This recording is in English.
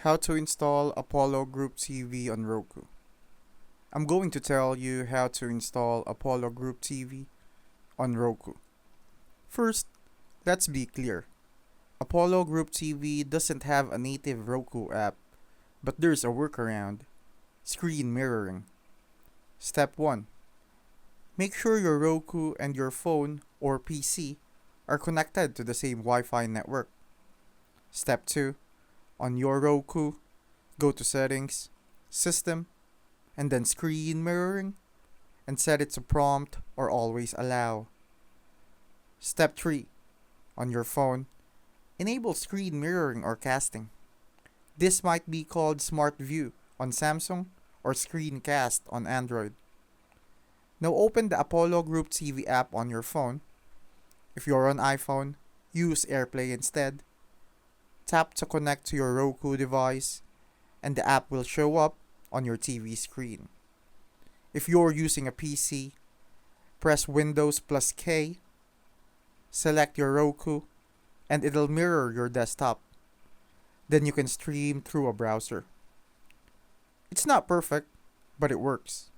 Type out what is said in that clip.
How to install Apollo Group TV on Roku. I'm going to tell you how to install Apollo Group TV on Roku. First, let's be clear. Apollo Group TV doesn't have a native Roku app, but there's a workaround: screen mirroring. Step 1. Make sure your Roku and your phone or PC are connected to the same Wi Fi network. Step 2. On your Roku, go to Settings, System, and then Screen Mirroring, and set it to Prompt or Always Allow. Step 3. On your phone, enable screen mirroring or casting. This might be called Smart View on Samsung or Screencast on Android. Now open the Apollo Group TV app on your phone. If you're on iPhone, use AirPlay instead. Tap to connect to your Roku device, and the app will show up on your TV screen. If you're using a PC, press Windows plus K, select your Roku, and it'll mirror your desktop. Then you can stream through a browser. It's not perfect, but it works.